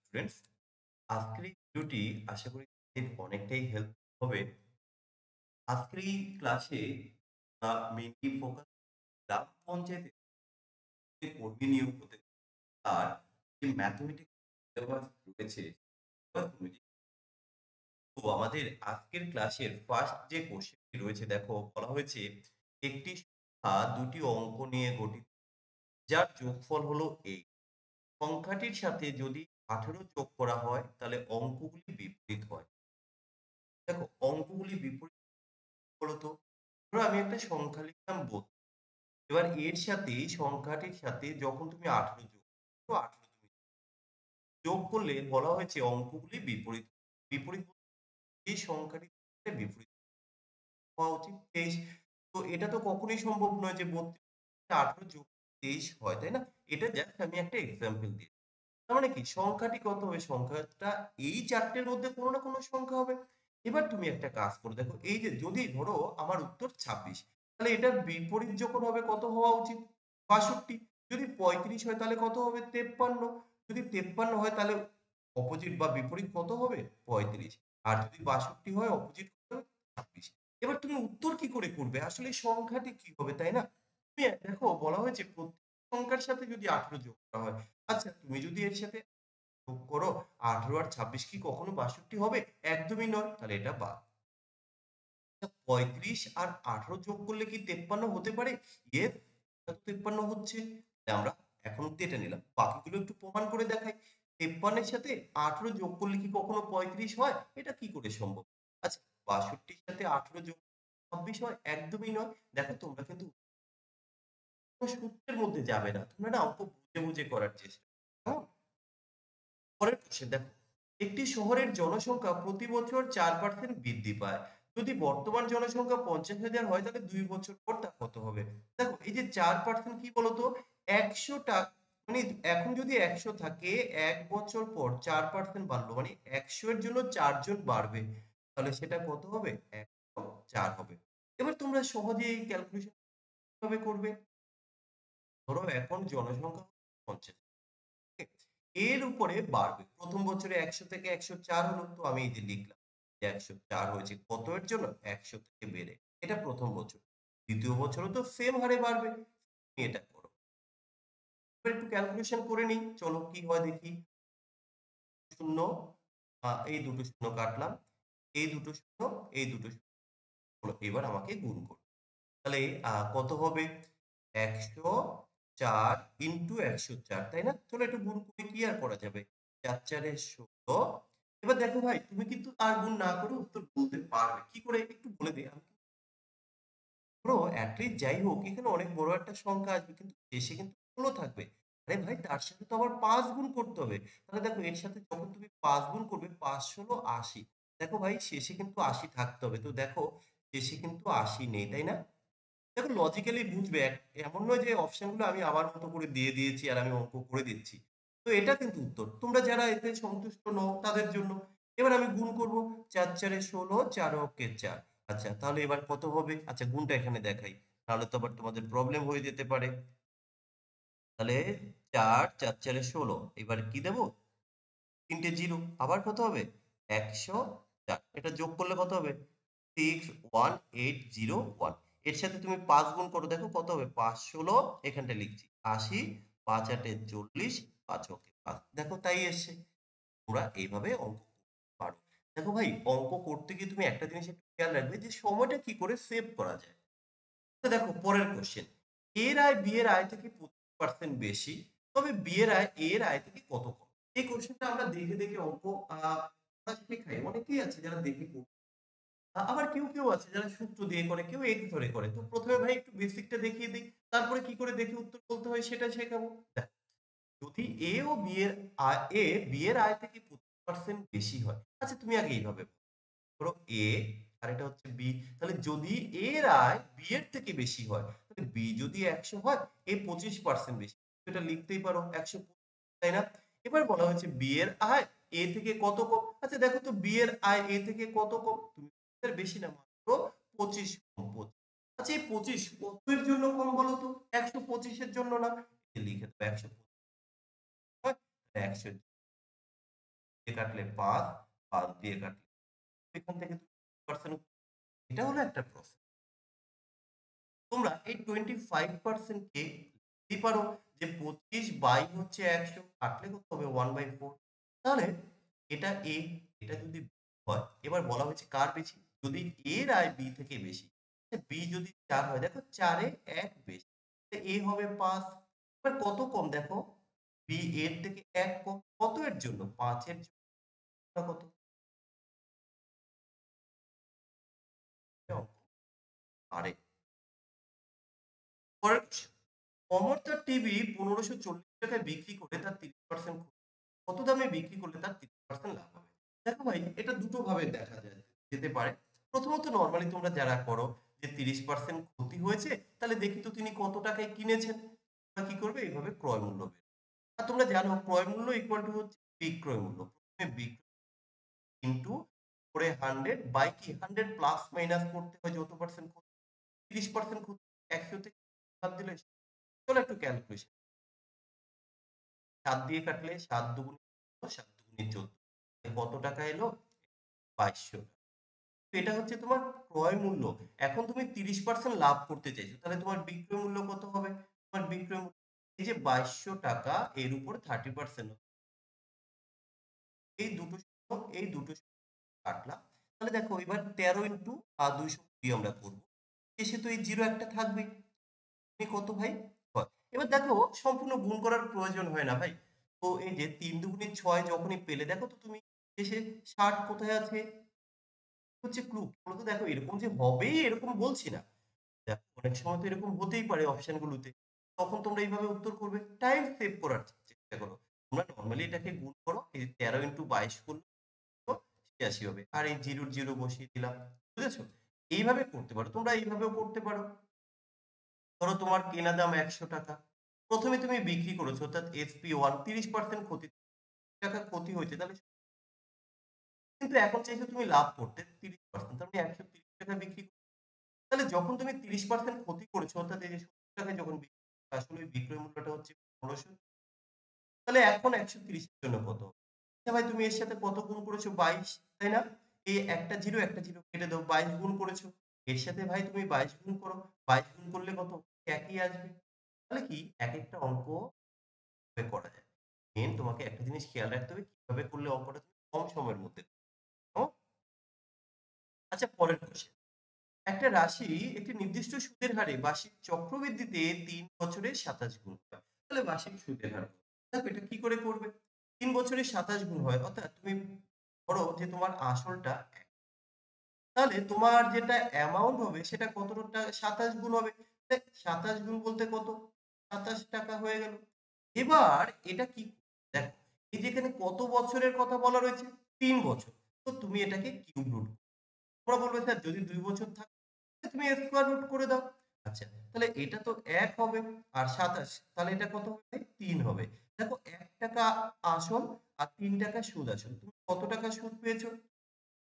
Students, আজকের এই ভিডিওটি আশা করি তোমাদের অনেকটাই হেল্প হবে। আজকের এই ক্লাসে মেইনলি ফোকাস গ্রাম পঞ্চায়েতে যে কর্মী নিয়োগ হতে আর যে ম্যাথমেটিক্স সিলেবাস রয়েছে syllabus অনুযায়ী। তো আমাদের আজকের ক্লাসের ফার্স্ট যে কোশ্চেনটি রয়েছে দেখো বলা হয়েছে একটি সংখ্যা দুটি অঙ্ক নিয়ে গঠিত যার যোগফল হলো এই সংখ্যাটির সাথে যদি 18 যোগ করা হয় তাহলে অঙ্কগুলি বিপরীত হয়। দেখো অঙ্কগুলি বিপরীত বলতো, ধরো আমি একটা সংখ্যা লিখলাম 32, এবার এর সাথে সংখ্যাটির সাথে যখন তুমি 18 যোগ করো, 18 তুমি যোগ করলে বলা হয়েছে অঙ্কগুলি বিপরীত। বিপরীত বলতে এই সংখ্যাটির সাথে বিপরীত হওয়া উচিত 23। তো এটা তো কখনোই সম্ভব নয় যে 32 18 যোগ 23 হয়, তাই না? এটা জাস্ট আমি একটা এক্সাম্পল দিই। তার মানে কি সংখ্যাটি কত হবে? সংখ্যাটা এই ৪ টের মধ্যে কোনো না কোনো সংখ্যা হবে। এবার তুমি একটা কাজ করে দেখো, এই যে যদি ধরো আমার উত্তর ২৬, তাহলে এটার বিপরীত যখন হবে কত হওয়া উচিত? ৬২। যদি ৩৫ হয় তাহলে কত হবে? ৫৩। যদি ৫৩ হয় তাহলে অপোজিট বা বিপরীত কত হবে? ৩৫। আর যদি ৬২ হয় অপোজিট কত হবে? ২৬। এবার তুমি উত্তর কি করে করবে? আসলে এই সংখ্যাটি কি হবে, তাই না? তুমি দেখো বলা হয়েছে প্রত্যেক সংখ্যার সাথে যদি ১৮ যোগ করা হয়। আচ্ছা তুমি যদি এর সাথে যোগ করো ১৮ আর ২৬ কি কখনো ৬২ হবে? একদমই নয়। তাহলে এটা বাদ। আচ্ছা ৩৫ আর ১৮ যোগ করলে কি ৫৩ হতে পারে? ইয়েস, এটা তো ৫৩ হচ্ছে। তাই আমরা এখন কেটে নিলাম। বাকিগুলো একটু প্রমাণ করে দেখাই। ৫৩ এর সাথে ১৮ যোগ করলে কি কখনো ৩৫ হয়? এটা কি করে সম্ভব? আচ্ছা ৬২ র সাথে ১৮ যোগ ২৬ হয়? একদমই নয়। দেখো তোমরা কিন্তু কোনো সূত্রের মধ্যে যাবে না। তোমরা না অঙ্ক বুঝে, বুঝে করার চেষ্টা করো। পরের কোশ্চেন দেখো, একটি শহরের জনসংখ্যা প্রতি বছর ৪% বৃদ্ধি পায়। যদি বর্তমান জনসংখ্যা ৫০,০০০ হয় তাহলে ২ বছর পর তা কত হবে? দেখো এই যে ৪% কি বলতো? ১০০ মানে এখন যদি ১০০ থাকে ১ বছর পর ৪% বাড়লো মানে ১০০ এর জন্য ৪ জন বাড়বে। তাহলে সেটা কত হবে? ১০৪ হবে। এবার তোমরা সহজেই এই ক্যালকুলেশন কিভাবে করবে? ধরো এখন জনসংখ্যা ৫০, এর উপরে বাড়বে। ১ম বছরে ১০০ থেকে ১০৪ হলো। তো আমি এই যে লিখলাম যে ১০৪ হয়েছে। কত এর জন্য? ১০০ থেকে বেড়ে। এটা ১ম বছর। ২য় বছরও তো সেম হারে বাড়বে। তুমি এটা করো। এবার একটু ক্যালকুলেশন করে নিই। চলো কি হয় দেখি। শূন্য, এই দুটো শূন্য কাটলাম। এই দুটো শূন্য, এই দুটো শূন্য হলো। এবার আমাকে গুণ করতে। তাহলে কত হবে? ১০৪ ইনটু ১০৪, তাই না? চলো একটু গুণ করে কি আর করা যাবে? ৪ ৪ এ ১৬। এবার দেখো ভাই তুমি কিন্তু আর গুণ না করে উত্তর বলতে পারবে। কি করে একটু বলে দেই আমি। ধরো এটলিস্ট যাই হোক এখানে অনেক বড় একটা সংখ্যা আসবে কিন্তু শেষে কিন্তু ১৬ থাকবে। আরে ভাই তার সাথে তো আবার ৫ গুণ করতে হবে। তাহলে দেখো এর সাথে যখন তুমি ৫ গুণ করবে ৫ ষোলো ৮০। দেখো ভাই শেষে কিন্তু ৮০ থাকতে হবে। তো দেখো শেষে কিন্তু ৮০ নেই, তাই না? দেখো লজিক্যালি বুঝবে এমন নয় যে অপশনগুলো আমি আমার মতো করে দিয়ে দিয়েছি আর আমি অঙ্ক করে দিচ্ছি। তো এটা কিন্তু উত্তর। তোমরা যারা এতে সন্তুষ্ট নও তাদের জন্য। এবার আমি গুণ করব। ৪ ৪ এ ১৬, ৪ অঙ্কে ৪। আচ্ছা তাহলে এবার কত হবে? আচ্ছা গুণটা এখানে দেখাই। তাহলে তো আবার তোমাদের প্রবলেম হয়ে যেতে পারে। তাহলে ৪ ৪ ৪ এ ১৬। এবার কি দেব? ৩ টে 0। আবার কত হবে? ১০৪। এটা যোগ করলে কত হবে? 61801। এর সাথে তুমি ৫ গুণ করো দেখো কত হবে? ৫ ১৬, এখানটা লিখছি ৮০, ৫ ৮ এ ৪০, ৫ ওকে ৫। দেখো তাই এসছে। তোমরা এইভাবে অঙ্ক করতে পারো। দেখো ভাই অঙ্ক করতে গিয়ে তুমি একটা জিনিস একটু খেয়াল রাখবে যে সময়টা কি করে সেভ করা যায়। তো দেখো পরের কোশ্চেন, এর আয় বি এর আয় থেকে 25% বেশি, তবে বি এর আয় এ এর আয় থেকে কত কম? এই কোশ্চেনটা আমরা দেখে দেখে অঙ্ক করা শেখাই। অনেকেই আছে যারা দেখে করবে। আবার কেউ আছে যারা সূত্র দিয়ে করে, কেউ এক্স ধরে করে। তো ১ম এ ভাই একটু বেসিকটা দেখিয়ে দেই। তারপরে কি করে দেখে উত্তর বলতে হয় সেটা শেখাবো। দেখো, যদি এ ও বি এর এ বি এর আয় থেকে 25% বেশি হয়। আচ্ছা তুমি আগে এইভাবে ধরো এ আর এটা হচ্ছে বি। তাহলে যদি এ এর আয় বি এর থেকে বেশি হয়, তাহলে বি যদি ১০০ হয়, এ ২৫% বেশি। এটা লিখতেই পারো ১২৫, তাই না? এবার বলা হয়েছে বি এর আয় এ থেকে কত কম? আচ্ছা দেখো তো বি এর আয় এ থেকে কত কম? তুমি এর বেশি না মাত্র ২৫ কম ২৫। আচ্ছা এই ২৫ কত এর জন্য কম বলো তো? ১২৫ এর জন্য না? লিখে দেবো ১২৫ হয় ১০০ দিয়ে কাটলে ৫, ৫ দিয়ে কাটলে এখান থেকে 20% এটা হলো একটা প্রসেস। তোমরা এই 25% কে লিখতেই পারো যে 25/100 কাটলে কত হবে 1/4। তাহলে এটা A, এটা যদি B হয়, এবার বলা হয়েছে কার বেশি? যদি A এর আয় B থেকে বেশি, B যদি ৪ হয়, দেখো ৪ এ ১ বেশি, A হবে ৫। এবার কত কম দেখো, B এর থেকে ১ কম, কত এর জন্য? ৫ এর জন্য। কত? অঙ্ক আরে পরের কোশ্চেন। অমর তার টিভি ১৫৪০ টাকায় বিক্রি করে তার ৩০% কত দামে বিক্রি করলে তার ৩০% লাভ হবে? দেখো ভাই, এটা দুটো ভাবে দেখা যেতে পারে। প্রথমত নরমালি তোমরা যারা করো যে ৩০% ক্ষতি হয়েছে, তাহলে দেখি তো তিনি কত টাকায় কিনেছেন। তোমরা কি করবে? এইভাবে ক্রয় মূল্য বের করবে। আর তোমরা জানো ক্রয় মূল্য ইকুয়াল টু হচ্ছে বিক্রয় মূল্য। প্রথমে বিক্রয় ইনটু করে 100 বাই কি 100 প্লাস মাইনাস করতে হয় যত পার্সেন্ট ক্ষতি। ৩০% ক্ষতি ১০০ থেকে বাদ দিলে, চলো একটু ক্যালকুলেশন। ৭ দিয়ে কাটলে ৭ দুগুণে ৭ দুগুণে ১৪। কত টাকা এলো? ২২০০। এটা হচ্ছে তোমার ক্রয় মূল্য। এখন তুমি ৩০% লাভ করতে চাইছো। তাহলে তোমার বিক্রয় মূল্য কত হবে? তোমার বিক্রয় মূল্য এই যে ২২০০ টাকা এর উপর 30% এই দুটো এই দুটো কাটলাম। তাহলে দেখো এবার ১৩ ইন্টু ২২০ আমরা করব। শেষে তো এই 0 একটা থাকবেই। তুমি কত ভাই? ৬। এবার দেখো সম্পূর্ণ গুণ করার প্রয়োজন হয় না ভাই। তো এই যে ৩ দুগুণে ৬ যখনই পেলে দেখো তো তুমি শেষে ৬০ কোথায় আছে? হচ্ছে ক্লু। বলতো দেখো এরকম যে হবেই এরকম বলছি না। দেখো অনেক সময় তো এরকম হতেই পারে অপশন গুলোতে। তখন তোমরা এইভাবে উত্তর করবে। টাইম সেভ করার চেষ্টা করো। তোমরা নরমালি এটাকে গুণ করো। এই ১৩ ইন্টু ২২ করলে ৮৬ হবে। আর এই ০ 0 বসিয়ে দিলাম। বুঝেছো? এইভাবে করতে পারো। তোমরা এইভাবেও করতে পারো। ধরো তোমার কেনা দাম ৳১০০। প্রথমে তুমি বিক্রি করেছো অর্থাৎ SP1 ৩০% ক্ষতি টাকা ক্ষতি হয়েছে। তাহলে কিন্তু এখন চাইছো তুমি লাভ করতে ৩০%, তার মানে ৳১৩০ বিক্রি করো। তাহলে যখন তুমি ৩০% ক্ষতি করেছো অর্থাৎ এই যে ৳৭০ যখন বিক্রি করছো, আসলে ওই বিক্রয় মূল্যটা হচ্ছে ১৫০০। তাহলে এখন ১৩০ এর জন্য কত? আচ্ছা ভাই, তুমি এর সাথে কত গুণ করেছো? ২২, তাই না? এই একটা 0 একটা 0 কেটে দাও। ২২ গুণ করেছো। এর সাথে ভাই তুমি ২২ গুণ করো। ২২ গুণ করলে কত? একই আসবে। তাহলে কি একেকটা অঙ্ক এভাবে করা যায়। মেইন তোমাকে একটা জিনিস খেয়াল রাখতে হবে কিভাবে করলে অঙ্কটা তুমি কম সময়ের মধ্যে করো। আচ্ছা পরের কোয়েশ্চেন। একটা রাশি একটি নির্দিষ্ট সুদের হারে বার্ষিক চক্রবৃদ্ধিতে ৩ বছরে ২৭ গুণ হয়। তাহলে বার্ষিক সুদের হার কত? দেখো এটা কি করে করবে? ৩ বছরে ২৭ গুণ হয় অর্থাৎ তুমি ধরো যে তোমার আসলটা ১, তাহলে তোমার যেটা অ্যামাউন্ট হবে সেটা কতটা ২৭ গুণ হবে। ২৭ গুণ বলতে কত? ৳২৭ হয়ে গেল। এবার এটা কি দেখো, এই যে এখানে কত বছরের কথা বলা রয়েছে? ৩ বছর। তো তুমি এটাকে কিউব রুট, তোমরা বলবে স্যার যদি ২ বছর থাকে তুমি স্কোয়ার রুট করে দাও। আচ্ছা, তাহলে এটা তো ১ হবে আর ২৭, তাহলে এটা কত হবে? ৩ হবে। দেখো ৳১ আসল আর ৳৩ সুদ আসল। তুমি কত টাকা সুদ পেয়েছো?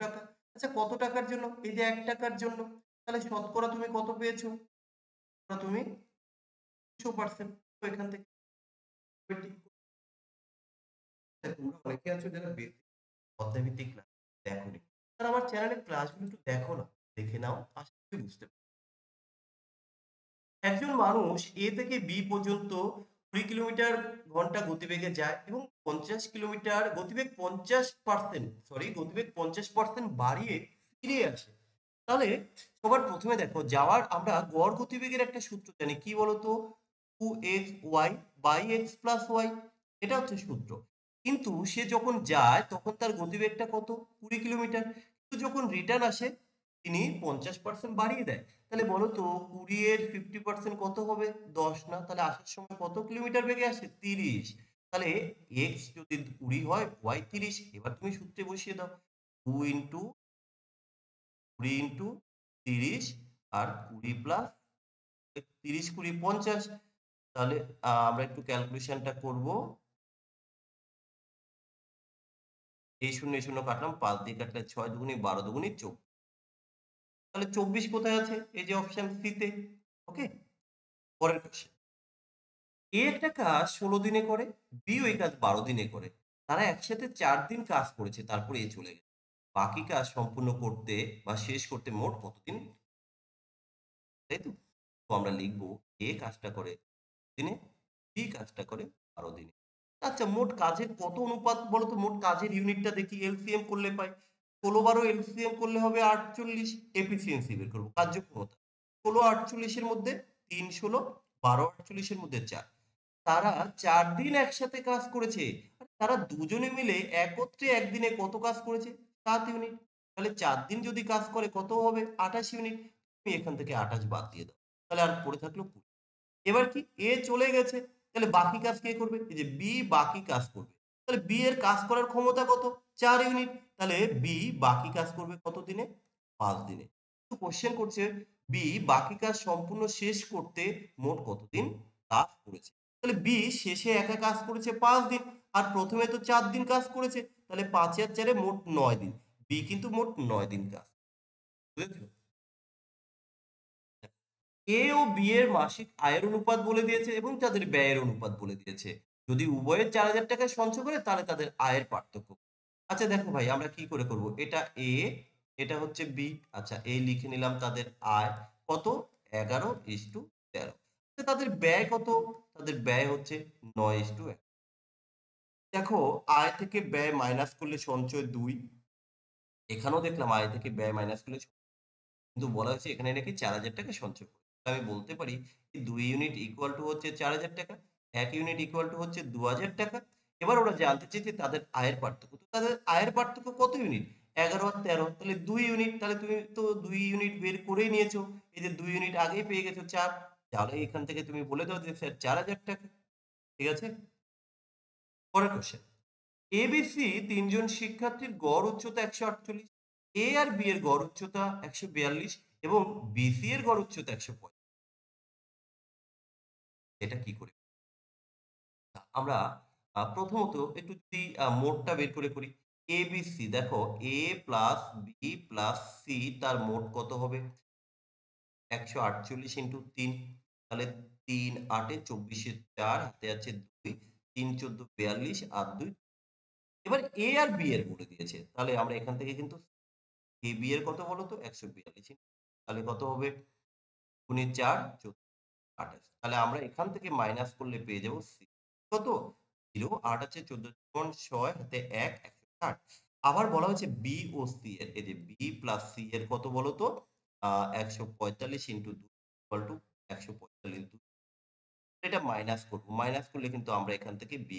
টাকা। আচ্ছা কত টাকার জন্য? এই যে ৳১ র জন্য। তাহলে শতকরা তুমি কত পেয়েছো? তুমি ২০০%। তো এখান থেকে তোমরা অনেকে আছো যারা বেসিক অধ্যায়ভিত্তিক ক্লাস দেখোনি। তারা আমার চ্যানেলের ক্লাসগুলো একটু দেখো না। দেখে নাও। আশা করি বুঝতে পারবে। একজন মানুষ A থেকে B পর্যন্ত ২০ কিলোমিটার ঘন্টা গতিবেগে যায় এবং ৫০ কিলোমিটার গতিবেগ ৫০% বাড়িয়ে ফিরে আসে। তাহলে সবার প্রথমে দেখো যাওয়ার আমরা গড় গতিবেগের একটা সূত্র জানি। কি বলতো? 2xy by x plus Y. এটা হচ্ছে সূত্র। কিন্তু সে যখন যায় তখন তার গতিবেগটা কত? ২০ কিলোমিটার। কিন্তু যখন রিটার্ন আসে তিনি ৫০% বাড়িয়ে দেয়। তাহলে বলো তো ২০ এর 50% কত হবে? ১০ না? তাহলে আসার সময় কত কিলোমিটার বেগে আসে? ৩০। তাহলে x যদি ২০ হয়, y ৩০। এবার তুমি সূত্রে বসিয়ে দাও। 2 ইনটু ২০ ইনটু ৩০ আর ২০ প্লাস ৩০ ২০ ৫০। তাহলে আমরা একটু ক্যালকুলেশনটা করব। এই শূন্য এই শূন্য কাটলাম, ৫ দিয়ে কাটলে ৬ দুগুণে ১২ দুগুণে ২৪। তাহলে ২৪ কোথায় আছে? এই যে অপশন সি তে। ওকে? পরের কোয়েশ্চেন। এ একটা কাজ ১৬ দিনে করে, বি ওই কাজ ১২ দিনে করে। তারা একসাথে ৪ দিন কাজ করেছে, তারপরে এ চলে গেছে। বাকি কাজ সম্পূর্ণ করতে বা শেষ করতে মোট কতদিন, তাই তো? তো আমরা লিখব এ কাজটা করে দিনে, বি কাজটা করে ১২ দিনে। আচ্ছা, মোট কাজের কত অনুপাত বলো তো? মোট কাজের ইউনিটটা দেখি, এলসিএম করলে পাই। ১৬-১২ এলসিএম করলে হবে ৪৮, এফিসিয়েন্সি বের করব, কার্যক্ষমতা। ১৬ ৪৮ এর মধ্যে ৩ ১৬, ১২ ৪৮ এর মধ্যে ৪। তারা ৪ দিন একসাথে কাজ করেছে। আর তারা দুজনে মিলে একত্রে একদিনে কত কাজ করেছে? ৭ ইউনিট। তাহলে ৪ দিন যদি কাজ করে কত হবে? ২৮ ইউনিট। তুমি এখান থেকে ২৮ বাদ দিয়ে দাও। তাহলে আর পড়ে থাকলো ২০। এবার কি? এ চলে গেছে। তাহলে বাকি কাজ কে করবে? এই যে বি বাকি কাজ করবে। তাহলে বি এর কাজ করার ক্ষমতা কত? ৪ ইউনিট। তাহলে বি বাকি কাজ করবে কত দিনে? ৫ দিনে। তো কোয়েশ্চেন করছে বি বাকি কাজ সম্পূর্ণ শেষ করতে মোট কতদিন কাজ করেছে? তাহলে বি শেষে একা কাজ করেছে ৫ দিন। আর প্রথমে তো ৪ দিন কাজ করেছে। তাহলে ৫ আর ৪ এ মোট ৯ দিন। বি কিন্তু মোট ৯ দিন কাজ। বুঝেছ? এ ও বি এর মাসিক আয়ের অনুপাত বলে দিয়েছে এবং তাদের ব্যয়ের অনুপাত বলে দিয়েছে। যদি উভয়ের ৪,০০০ টাকায় সঞ্চয় করে তাহলে তাদের আয়ের পার্থক্য। আচ্ছা দেখো ভাই, আমরা কি করে করব? এটা এ, এটা হচ্ছে বি। আচ্ছা, এই লিখে নিলাম তাদের আয় কত? ১১:১৩। আচ্ছা, তাদের ব্যয় কত? তাদের ব্যয় হচ্ছে ৯:১। দেখো, আয় থেকে ব্যয় মাইনাস করলে সঞ্চয় ২। এখানেও দেখলাম আয় থেকে ব্যয় মাইনাস করলে, কিন্তু বলা হয়েছে এখানে নাকি ৪,০০০ টাকা সঞ্চয় করতে। আমি বলতে পারি যে ২ ইউনিট ইকুয়াল টু হচ্ছে ৪,০০০ টাকা, ১ ইউনিট ইকুয়াল টু হচ্ছে ২,০০০ টাকা। এবার ওরা জানতে চেয়েছে তাদের আয়ের পার্থক্য। তো তাদের আয়ের পার্থক্য কত ইউনিট? ১১ আর ১৩, তাহলে ২ ইউনিট। তাহলে তুমি তো ২ ইউনিট বের করেই নিয়েছো। এই যে ২ ইউনিট আগেই পেয়ে গেছো ৪। তাহলে এখান থেকে তুমি বলে দাও যে স্যার ৪,০০০ টাকা। ঠিক আছে? পরের কোয়েশ্চেন। এবিসি ৩ জন শিক্ষার্থীর গড় উচ্চতা ১৪৮, এ আর বি এর গড় উচ্চতা ১৪২ এবং বিসি এর গড় উচ্চতা ১০৫। এটা কি করে? আমরা প্রথমত একটু যদি মোটটা বের করে করি। এবিসি দেখো, এ প্লাস বি প্লাস সি তার মোট কত হবে? ১৪৮ ইন্টু ৩। তাহলে ৩ ৮ এ ২৪ এ ৪, হাতে আছে ২, ৩ ১৪ ৪২ আর ২। এবার এ আর বি এর বলে দিয়েছে। তাহলে আমরা এখান থেকে কিন্তু এ বি এর কত বলো তো? ১৪২। তাহলে কত হবে? গুণে ৪, ১৪, ২৮। তাহলে আমরা এখান থেকে মাইনাস করলে পেয়ে যাবো সি। কত? ০, ৮ আছে ১৪ × ৬, হাতে ১, ১৬০। আবার বলা হয়েছে বি ও সি এর। এই যে বি প্লাস সি এর কত বলো তো? ১৪৫ ইন্টু ২ ইকুয়াল টু ১৪৫। এটা মাইনাস করব। মাইনাস করলে কিন্তু আমরা এখান থেকে বি,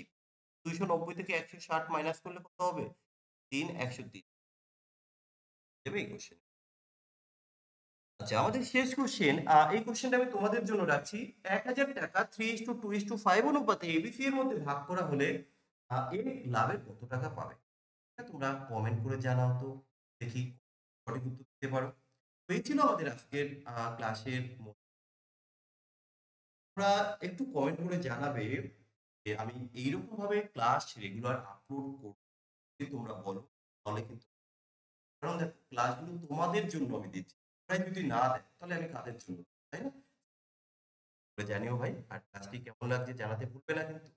২৯০ থেকে ১৬০ মাইনাস করলে কত হবে? ৩, ১০৩। দেবে এই কোয়েশ্চেন। আচ্ছা, আমাদের শেষ কোশ্চেন। এই কোশ্চেনটা আমি তোমাদের জন্য রাখছি। ১,০০০ টাকা 3:2:5 অনুপাতে এবিসি এর মধ্যে ভাগ করা হলে এ লাভের কত টাকা পাবে? এটা তোমরা কমেন্ট করে জানাও তো, দেখি সঠিক উত্তর দিতে পারো। তো এই ছিল আমাদের আজকের ক্লাসের তোমরা একটু কমেন্ট করে জানাবে যে আমি এইরকম ভাবে ক্লাস রেগুলার আপলোড করব। যদি তোমরা বলো তাহলে কিন্তু, কারণ দেখো ক্লাসগুলো তোমাদের জন্য আমি দিচ্ছি। তোমরাই যদি না দেয় তাহলে আমি কাদের জন্য? তাই না? জানিও ভাই। আর ক্লাসটি কেমন লাগছে জানাতে ভুলবে না কিন্তু।